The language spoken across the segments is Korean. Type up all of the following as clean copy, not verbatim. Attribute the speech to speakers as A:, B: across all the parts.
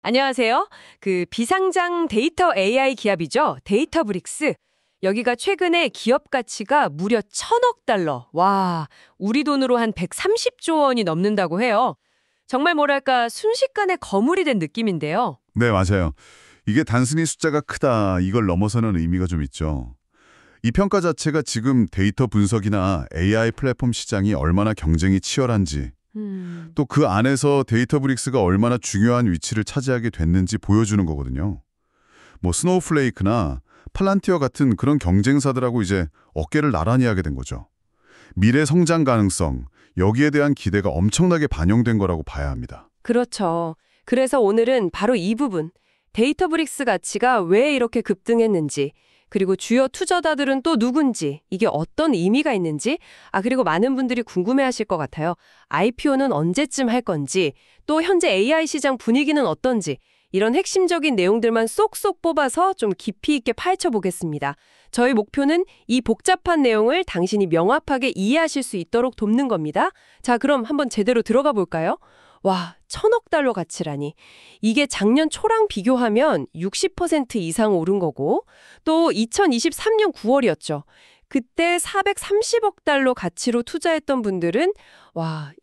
A: 안녕하세요. 그 비상장 데이터 AI 기업이죠. 데이터브릭스. 여기가 최근에 기업 가치가 무려 1,000억 달러. 와, 우리 돈으로 한 130조 원이 넘는다고 해요. 정말 뭐랄까 순식간에 거물이 된 느낌인데요.
B: 네, 맞아요. 이게 단순히 숫자가 크다, 이걸 넘어서는 의미가 좀 있죠. 이 평가 자체가 지금 데이터 분석이나 AI 플랫폼 시장이 얼마나 경쟁이 치열한지, 또 그 안에서 데이터브릭스가 얼마나 중요한 위치를 차지하게 됐는지 보여주는 거거든요. 뭐 스노우플레이크나 팔란티어 같은 그런 경쟁사들하고 이제 어깨를 나란히 하게 된 거죠. 미래 성장 가능성, 여기에 대한 기대가 엄청나게 반영된 거라고 봐야 합니다.
A: 그렇죠. 그래서 오늘은 바로 이 부분, 데이터브릭스 가치가 왜 이렇게 급등했는지, 그리고 주요 투자자들은 또 누군지, 이게 어떤 의미가 있는지, 그리고 많은 분들이 궁금해하실 것 같아요. IPO는 언제쯤 할 건지, 또 현재 AI 시장 분위기는 어떤지, 이런 핵심적인 내용들만 쏙쏙 뽑아서 좀 깊이 있게 파헤쳐 보겠습니다. 저희 목표는 이 복잡한 내용을 당신이 명확하게 이해하실 수 있도록 돕는 겁니다. 자, 그럼 한번 제대로 들어가 볼까요? 와, 1,000억 달러 가치라니. 이게 작년 초랑 비교하면 60% 이상 오른 거고, 또 2023년 9월이었죠. 그때 430억 달러 가치로 투자했던 분들은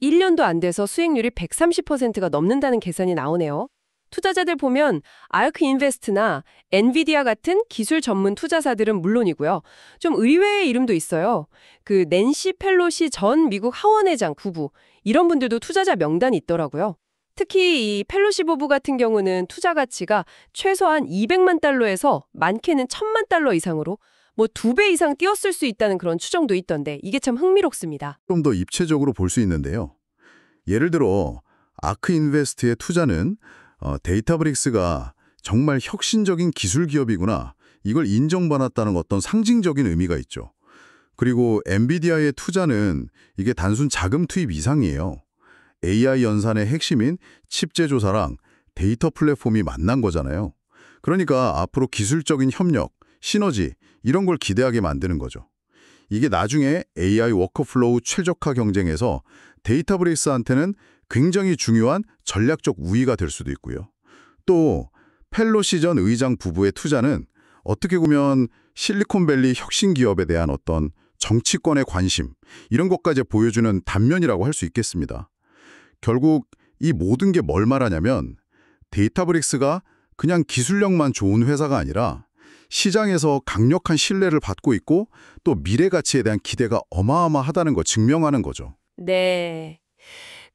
A: 1년도 안 돼서 수익률이 130%가 넘는다는 계산이 나오네요. 투자자들 보면 아크 인베스트나 엔비디아 같은 기술 전문 투자사들은 물론이고요. 좀 의외의 이름도 있어요. 그 낸시 펠로시 전 미국 하원의장 부부, 이런 분들도 투자자 명단이 있더라고요. 특히 이 펠로시 부부 같은 경우는 투자 가치가 최소한 200만 달러에서 많게는 1,000만 달러 이상으로 뭐 2배 이상 뛰었을 수 있다는 그런 추정도 있던데 이게 참 흥미롭습니다.
C: 좀 더 입체적으로 볼 수 있는데요. 예를 들어 아크 인베스트의 투자는 데이터브릭스가 정말 혁신적인 기술 기업이구나, 이걸 인정받았다는 어떤 상징적인 의미가 있죠. 그리고 엔비디아의 투자는 이게 단순 자금 투입 이상이에요. AI 연산의 핵심인 칩 제조사랑 데이터 플랫폼이 만난 거잖아요. 그러니까 앞으로 기술적인 협력, 시너지 이런 걸 기대하게 만드는 거죠. 이게 나중에 AI 워크플로우 최적화 경쟁에서 데이터브릭스한테는 굉장히 중요한 전략적 우위가 될 수도 있고요. 또 펠로시 전 의장 부부의 투자는 어떻게 보면 실리콘밸리 혁신 기업에 대한 어떤 정치권의 관심, 이런 것까지 보여주는 단면이라고 할 수 있겠습니다. 결국 이 모든 게 뭘 말하냐면 데이터브릭스가 그냥 기술력만 좋은 회사가 아니라 시장에서 강력한 신뢰를 받고 있고 또 미래 가치에 대한 기대가 어마어마하다는 거 증명하는 거죠.
A: 네.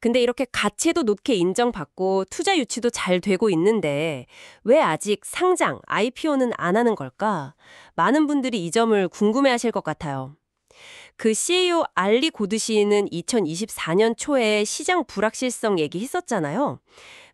A: 근데 이렇게 가치도 높게 인정받고 투자 유치도 잘 되고 있는데 왜 아직 상장, IPO는 안 하는 걸까? 많은 분들이 이 점을 궁금해하실 것 같아요. 그 CEO 알리 고드시는 2024년 초에 시장 불확실성 얘기했었잖아요.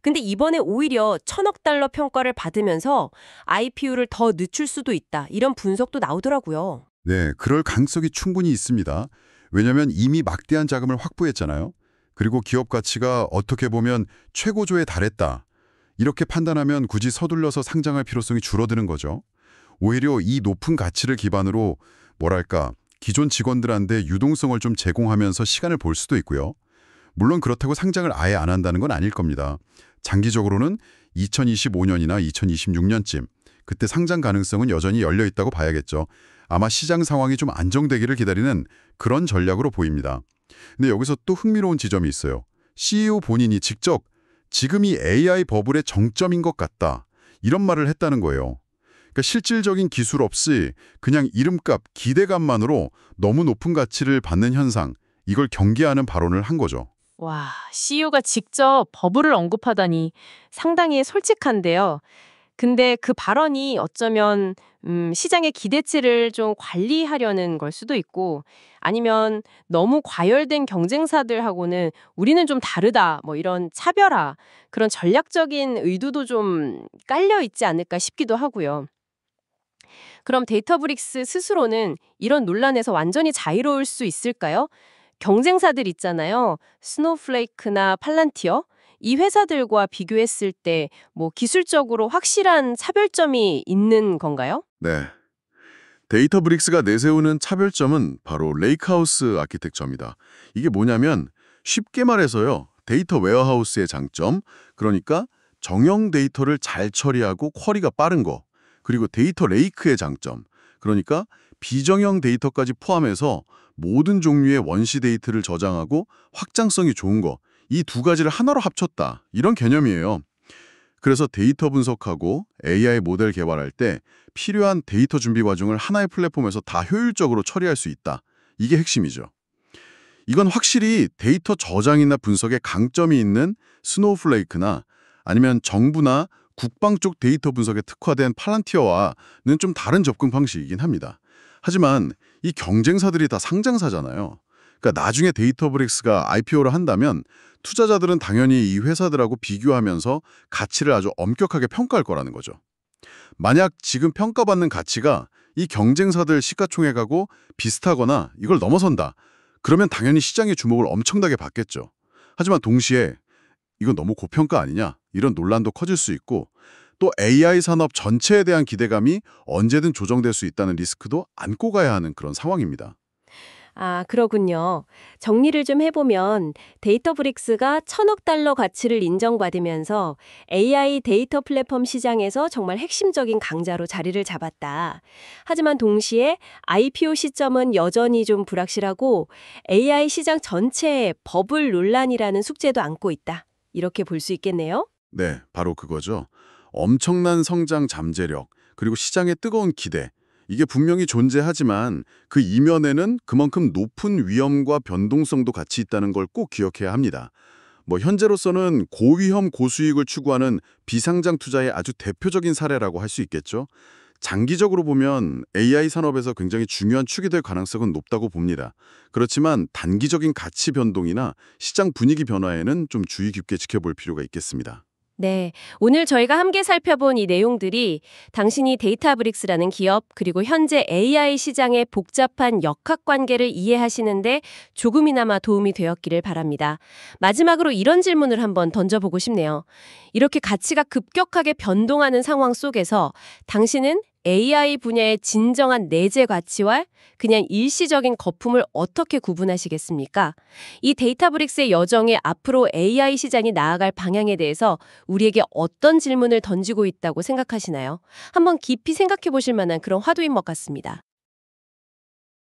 A: 근데 이번에 오히려 1,000억 달러 평가를 받으면서 IPO를 더 늦출 수도 있다, 이런 분석도 나오더라고요.
B: 네, 그럴 가능성이 충분히 있습니다. 왜냐하면 이미 막대한 자금을 확보했잖아요. 그리고 기업 가치가 어떻게 보면 최고조에 달했다, 이렇게 판단하면 굳이 서둘러서 상장할 필요성이 줄어드는 거죠. 오히려 이 높은 가치를 기반으로 뭐랄까 기존 직원들한테 유동성을 좀 제공하면서 시간을 볼 수도 있고요. 물론 그렇다고 상장을 아예 안 한다는 건 아닐 겁니다. 장기적으로는 2025년이나 2026년쯤, 그때 상장 가능성은 여전히 열려 있다고 봐야겠죠. 아마 시장 상황이 좀 안정되기를 기다리는 그런 전략으로 보입니다. 근데 여기서 또 흥미로운 지점이 있어요. CEO 본인이 직접 지금이 AI 버블의 정점인 것 같다, 이런 말을 했다는 거예요. 그러니까 실질적인 기술 없이 그냥 이름값, 기대감만으로 너무 높은 가치를 받는 현상, 이걸 경계하는 발언을 한 거죠.
D: 와, CEO가 직접 버블을 언급하다니 상당히 솔직한데요. 근데 그 발언이 어쩌면 시장의 기대치를 좀 관리하려는 걸 수도 있고, 아니면 너무 과열된 경쟁사들하고는 우리는 좀 다르다, 뭐 이런 차별화, 그런 전략적인 의도도 좀 깔려 있지 않을까 싶기도 하고요. 그럼 데이터브릭스 스스로는 이런 논란에서 완전히 자유로울 수 있을까요? 경쟁사들 있잖아요. 스노우플레이크나 팔란티어. 이 회사들과 비교했을 때 뭐 기술적으로 확실한 차별점이 있는 건가요?
C: 네. 데이터브릭스가 내세우는 차별점은 바로 레이크하우스 아키텍처입니다. 이게 뭐냐면 쉽게 말해서요, 데이터 웨어하우스의 장점, 그러니까 정형 데이터를 잘 처리하고 쿼리가 빠른 거, 그리고 데이터 레이크의 장점, 그러니까 비정형 데이터까지 포함해서 모든 종류의 원시 데이터를 저장하고 확장성이 좋은 거, 이 두 가지를 하나로 합쳤다. 이런 개념이에요. 그래서 데이터 분석하고 AI 모델 개발할 때 필요한 데이터 준비 과정을 하나의 플랫폼에서 다 효율적으로 처리할 수 있다. 이게 핵심이죠. 이건 확실히 데이터 저장이나 분석에 강점이 있는 스노우플레이크나 아니면 정부나 국방 쪽 데이터 분석에 특화된 팔란티어와는 좀 다른 접근 방식이긴 합니다. 하지만 이 경쟁사들이 다 상장사잖아요. 그러니까 나중에 데이터브릭스가 IPO를 한다면 투자자들은 당연히 이 회사들하고 비교하면서 가치를 아주 엄격하게 평가할 거라는 거죠. 만약 지금 평가받는 가치가 이 경쟁사들 시가총액하고 비슷하거나 이걸 넘어선다. 그러면 당연히 시장의 주목을 엄청나게 받겠죠. 하지만 동시에 이건 너무 고평가 아니냐? 이런 논란도 커질 수 있고 또 AI 산업 전체에 대한 기대감이 언제든 조정될 수 있다는 리스크도 안고 가야 하는 그런 상황입니다.
D: 아, 그러군요. 정리를 좀 해보면 데이터브릭스가 1,000억 달러 가치를 인정받으면서 AI 데이터 플랫폼 시장에서 정말 핵심적인 강자로 자리를 잡았다. 하지만 동시에 IPO 시점은 여전히 좀 불확실하고 AI 시장 전체에 버블 논란이라는 숙제도 안고 있다. 이렇게 볼 수 있겠네요.
C: 네, 바로 그거죠. 엄청난 성장 잠재력, 그리고 시장의 뜨거운 기대. 이게 분명히 존재하지만 그 이면에는 그만큼 높은 위험과 변동성도 같이 있다는 걸 꼭 기억해야 합니다. 현재로서는 고위험 고수익을 추구하는 비상장 투자의 아주 대표적인 사례라고 할 수 있겠죠. 장기적으로 보면 AI 산업에서 굉장히 중요한 축이 될 가능성은 높다고 봅니다. 그렇지만 단기적인 가치 변동이나 시장 분위기 변화에는 좀 주의 깊게 지켜볼 필요가 있겠습니다.
D: 네, 오늘 저희가 함께 살펴본 이 내용들이 당신이 데이터브릭스라는 기업 그리고 현재 AI 시장의 복잡한 역학관계를 이해하시는데 조금이나마 도움이 되었기를 바랍니다. 마지막으로 이런 질문을 한번 던져보고 싶네요. 이렇게 가치가 급격하게 변동하는 상황 속에서 당신은 AI 분야의 진정한 내재 가치와 그냥 일시적인 거품을 어떻게 구분하시겠습니까? 이 데이터브릭스의 여정에 앞으로 AI 시장이 나아갈 방향에 대해서 우리에게 어떤 질문을 던지고 있다고 생각하시나요? 한번 깊이 생각해 보실 만한 그런 화두인 것 같습니다.